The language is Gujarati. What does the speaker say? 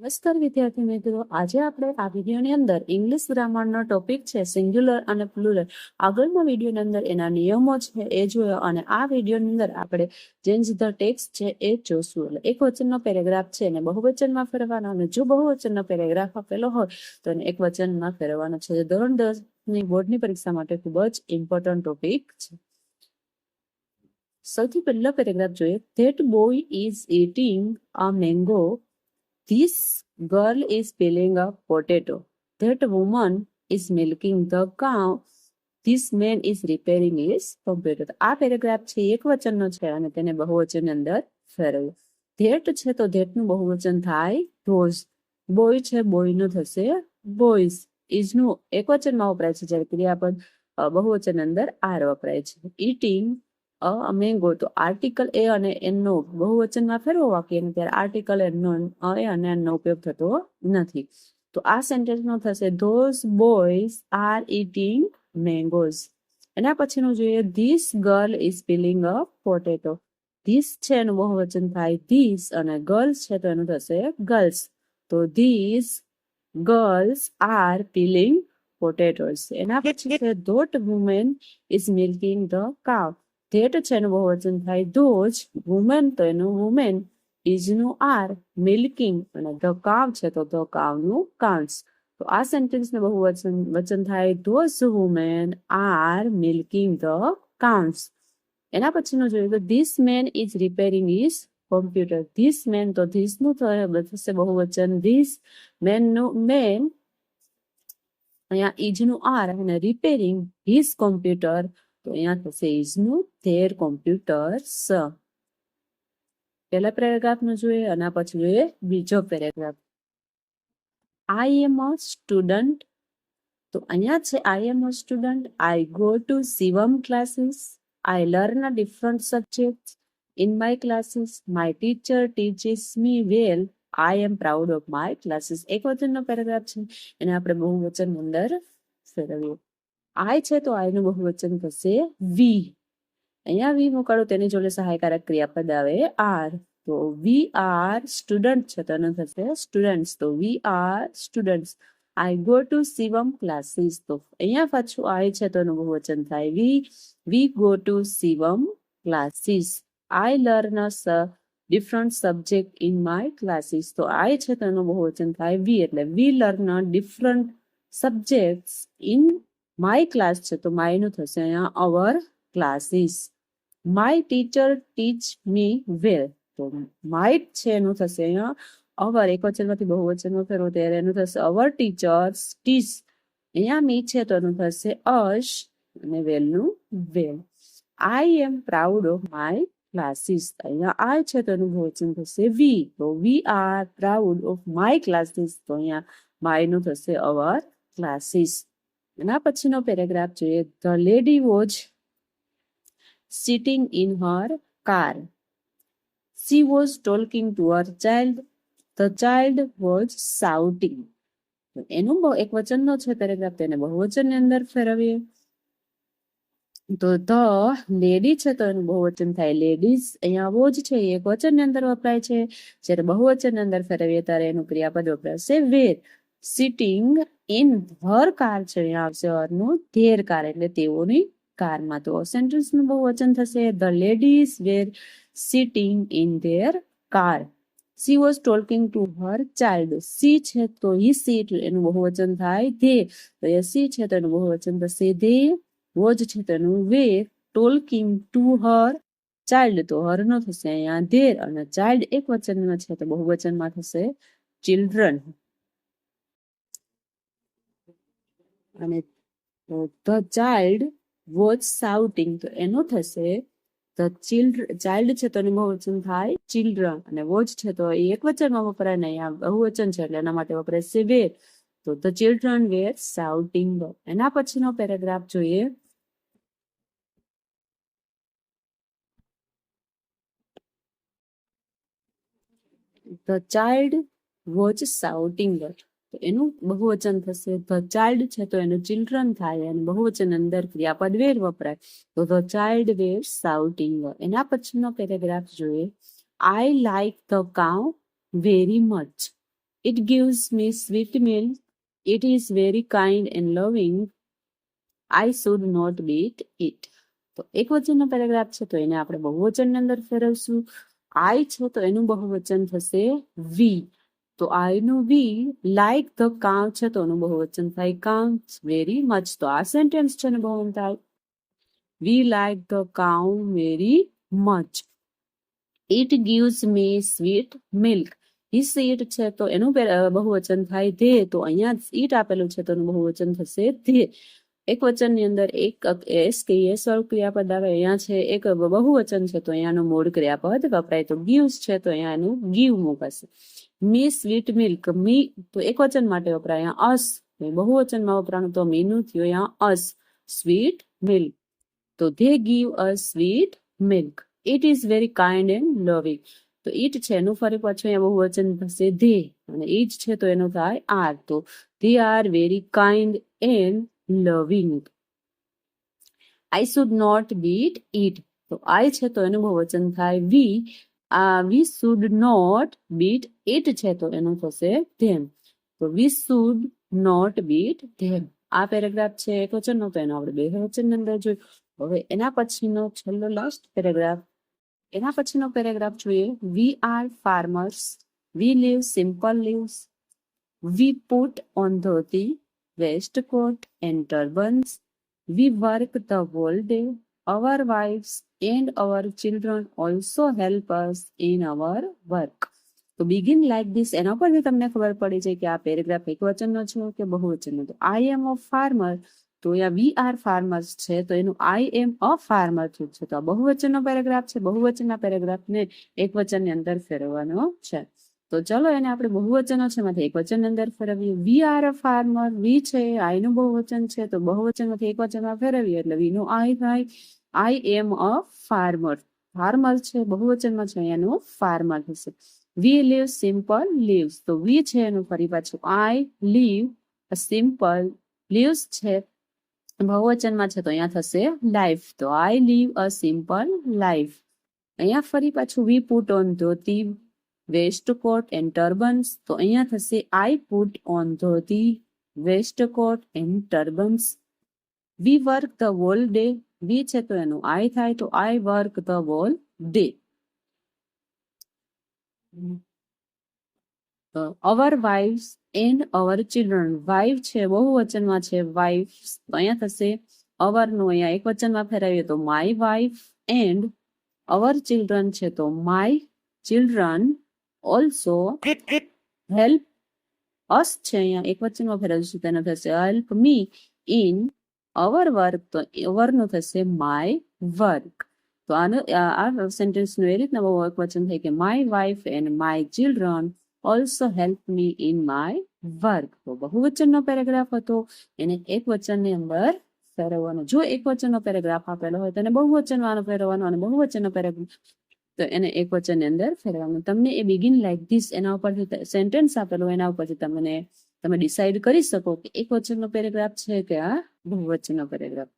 નમસ્કાર વિદ્યાર્થી મિત્રો, આજે આપણે આ વિડીયોની અંદર ઇંગ્લિશ ગ્રામરનો ટોપિક છે સિંગ્યુલર અને પ્લુરલ. આગળના વિડીયોની અંદર એના નિયમો છે એ જોયો અને આ વિડીયોની અંદર આપણે ચેન્જ ધ ટેક્સ્ટ છે એ જોશું. એટલે એક વચનનો પેરેગ્રાફ છે એને બહુવચનમાં ફેરવવાનો અને જો બહુવચનનો પેરેગ્રાફ આપેલો હોય તો એને એક વચનમાં ફેરવવાનો છે. ધોરણ 10 ની બોર્ડની પરીક્ષા માટે ખૂબ જ ઇમ્પોર્ટન્ટ ટોપિક છે. સૌથી પહેલો પેરેગ્રાફ જોઈએ. That boy is eating a mango. This girl is peeling a potato. That woman is milking the cow. This man is repairing his computer. આ પેરેગ્રાફ છે એક વચનનો છે અને તેને બહુવચન અંદર ફેરવ્યું. ધેટ છે તો ધેટનું બહુવચન થાય ધોઝ. બોય છે બોયનું થશે બોયઝ. ઇઝનું એક વચનમાં વપરાય છે જ્યારે ક્રિયાપદ બહુવચન અંદર આર વપરાય છે. ઈટિંગ અ મેંગો તો આર્ટિકલ એ અને એનનો બહુવચનમાં ફેરવો વાક્ય ત્યારે આર્ટિકલ એનો એ અને એનનો ઉપયોગ થતો નથી. તો આ સેન્ટેન્સનો થશે those boys are eating mangoes. એના પછીનું જોઈએ. This girl is peeling a potato. This છે એનું બહુવચન થાય ધીસ અને ગર્લ્સ છે તો એનું થશે ગર્લ્સ. તો these girls are peeling potatoes. એના પછી છે that woman is milking the cow. That છે એનું બહુવચન થાય ધોઝ. વુમેન તો એનું વુમેન. ઇઝનું આર. મિલ્કિંગ અને ધ કાવ છે તો ધ કાવનું કાઉન્ટ્સ. તો આ સેન્ટેન્સને વચન થાય those women are milking the counts. એના પછીનું જોઈએ તો this man is repairing his computer. This man તો ધીસનું થશે બહુવચન ધીસ. મેનનું મેન અહીંયા ઇઝનું આર અને રિપેરિંગ હિઝ કોમ્પ્યુટર તો અહીંયા થશે ઇઝનું ધેર કોમ્પ્યુટર્સ. પહેલા પેરેગ્રાફનું જોઈએ અને પછી જોઈએ બીજો paragraph. I am a student. તો અહીંયા છે I am a student. I go to Shivam classes. I learn a different subjects in my classes. My teacher teaches me well. I am proud of my classes. એક વચનનો પેરેગ્રાફ છે એને આપણે બહુવચન અંદર ફેરવીએ. આઈ છે તો આઈનું બહુવચન થશે વી. અહીંયા વી મુકાડો તેની જોડે સહાયકારક ક્રિયાપદ આવે આર. તો વી આર સ્ટુડન્ટ છે તો એનું થશે સ્ટુડન્ટ્સ. તો we are students. I go to Shivam classes. તો અહીંયા પાછું આઈ છે તો એનું બહુવચન થાય we go to Shivam classes. I learn different subject in my classes. તો આઈ છે તો એનું બહુવચન થાય વી એટલે we learn different subject in my class છે તો માયનું થશે અહીંયા અવર ક્લાસીસ. માય ટીચર ટીચ મી વેલ. તો માય છે એનું થશે અહીંયા અવર. એક વચનમાંથી બહુવચનમાં ફેરવો ત્યારે એનું થશે અવર ટીચર્સ ટીચ. અહીંયા મી છે તો એનું થશે અશ અને વેલનું well. I am proud of my classes. અહીંયા આઈ છે તો એનું બહુવચન થશે વી. તો we are proud of my classes. તો અહીંયા માયનું થશે અવર ક્લાસીસ. એના પછીનો પેરેગ્રાફ જોઈએ. The lady was sitting in her car. She was talking to her child. The child was shouting. એનું એક વચનનો છે પેરેગ્રાફ તેને બહુવચનની અંદર ફેરવીએ. તો ધ લેડી છે તો એનું બહુવચન થાય લેડીઝ. અહીંયા વોઝ છે એ એક વચનની અંદર વપરાય છે જ્યારે બહુવચનની અંદર ફેરવીએ ત્યારે એનું ક્રિયાપદ વપરાશે વેર. સિટિંગ ઇન હર કાર છે અહીંયા આવશે હરનું ધેર કાર એટલે તેઓની કારમાં. તો સેન્ટેન્સનું બહુવચન થશે the ladies were sitting in their car. She was talking to her child. She છે તો હી સી એનું બહુવચન થાય ધે. તો એ સી છે તો એનું બહુવચન થશે ધે. વોઝ છે તો એનું વેર. ટોકિંગ ટુ હર ચાઇલ્ડ તો હરનો થશે અહીંયા ધેર અને ચાઇલ્ડ એક વચનમાં છે તો બહુવચનમાં થશે ચિલ્ડ્રન. અને ધ ચાઇલ્ડ વોઝ શાઉટિંગ તો એનું થશે ધ ચાઇલ્ડ છે તો એનું બહુવચન થાય ચિલ્ડ્રન અને વોઝ છે તો એ એક વચનમાં વપરાય ને અહીંયા બહુવચન છે એટલે એના માટે વપરાય છે વેર. તો ધ ચિલ્ડ્રન વેર શાઉટિંગ. એના પછીનો પેરેગ્રાફ જોઈએ. The child was shouting. તો એનું બહુવચન થશે ધ ચાઇલ્ડ છે તો એનું ચિલ્ડ્રન થાય અને બહુવચન અંદર ક્રિયાપદ વેર વપરાય તો ધ ચાઇલ્ડ વેર શાઉટિંગ. એના પછીનો પેરેગ્રાફ જોઈએ. I like the cow very much. It gives me sweet milk. It is very kind and loving. I should not beat it. તો એક વચનનો પેરેગ્રાફ છે તો એને આપણે બહુવચનની અંદર ફેરવશું. I છે તો એનું બહુવચન થશે we. તો I નું we, like the cow છે તો એનું બહુવચન થાય cows, very much. તો આ સેન્ટેન્સ છે ને બહુવચન થાય we like the cow very much. It gives me sweet milk. His it છે તો એનું બહુવચન થાય they. તો અહીંયા it આપેલું છે તો એનું બહુવચન થશે they. એક વચનની અંદર એક એસ કે એસ વાળું ક્રિયાપદ આવે, અહીંયા છે એક બહુવચન છે તો અહીંયાનું મૂળ ક્રિયાપદ વપરાય. તો gives છે તો અહીંયા એનું give મુકાશે. me sweet milk, me તો એક વચન માટે વપરાય, અહીંયા us બહુવચનમાં વપરાણું તો me નું થયું અહીંયા us, sweet milk. તો they give us sweet milk. It is very kind and loving. તો it છે એનું ફરી પાછું અહીંયા બહુવચન થશે they, અને it છે તો એનું થાય are. તો they are very kind and loving. I should not beat it. તો I છે તો એનું બહુવચન થાય we. We should not beat it છે તો એનું થશે them. તો we should not beat them. આ પેરેગ્રાફ છે એક વચનનો તો એનો આપણે બે વચનની અંદર જોયું. હવે એના પછીનો છેલ્લો લાસ્ટ પેરેગ્રાફ, એના પછીનો પેરેગ્રાફ જોઈએ. We are farmers. We live simple lives. We put on dhoti, waistcoat and turbans. We work the whole day. Our wives and our children also help us in our work. તો begin like this. એના પરથી તમને ખબર પડી જાય કે આ પેરેગ્રાફ એક વચનનો છે કે બહુવચનનો. તો I am a farmer. તો અહીંયા we are farmers છે તો એનું I am a farmer થયું છે. તો આ બહુવચનનો પેરેગ્રાફ છે. બહુવચનના પેરેગ્રાફને એક વચનની અંદર ફેરવવાનો છે. તો ચલો એને આપણે બહુવચનો છે એમાંથી એક વચનની અંદર ફેરવીએ. we are a farmer. we છે I નું બહુવચન છે તો બહુવચનમાંથી એક વચનમાં ફેરવીએ એટલે we નું I થાય. I am a farmer. farmer છે બહુવચનમાં છે અહીંયાનું farmer થશે. we live simple lives. તો we છે એનું ફરી પાછું I live a simple lives છે બહુવચનમાં છે તો અહીંયા થશે life. તો I live a simple life. અહીંયા ફરી પાછું we put on dhoti, waistcoat and turbans. તો અહીંયા થશે I put on dhoti, waistcoat and turbans. We work the whole day. we છે તો એનું I થાય તો I work the whole day. our wives and our children. wife છે બહુવચનમાં છે wives તો અહીંયા થશે our નું અહીંયા એક વચનમાં ફેરવીએ તો my wife and our children છે તો my children also help us છે અહીંયા એક વચનમાં ફેરવીશું તેનો થશે help me in our work. તો our નું થશે my work. તો આનો આ સેન્ટેન્સનું એ રીતના બહુ એક વચન થાય કે my wife and my children also help me in my work. તો બહુવચનનો પેરેગ્રાફ હતો એને એક વચનની અંદર ફેરવવાનો. જો એક વચનનો પેરેગ્રાફ આપેલો હોય તો એને બહુવચનમાં ફેરવવાનો અને બહુવચનનો પેરેગ્રાફ તો એને એક વચનની અંદર ફેરવવાનું. તમને એ બિગિન લાઈક ધીસ એના ઉપરથી સેન્ટેન્સ આપેલો એના ઉપરથી તમે ડિસાઈડ કરી શકો કે એક વચનનો પેરેગ્રાફ છે કે આ બહુવચનનો પેરેગ્રાફ.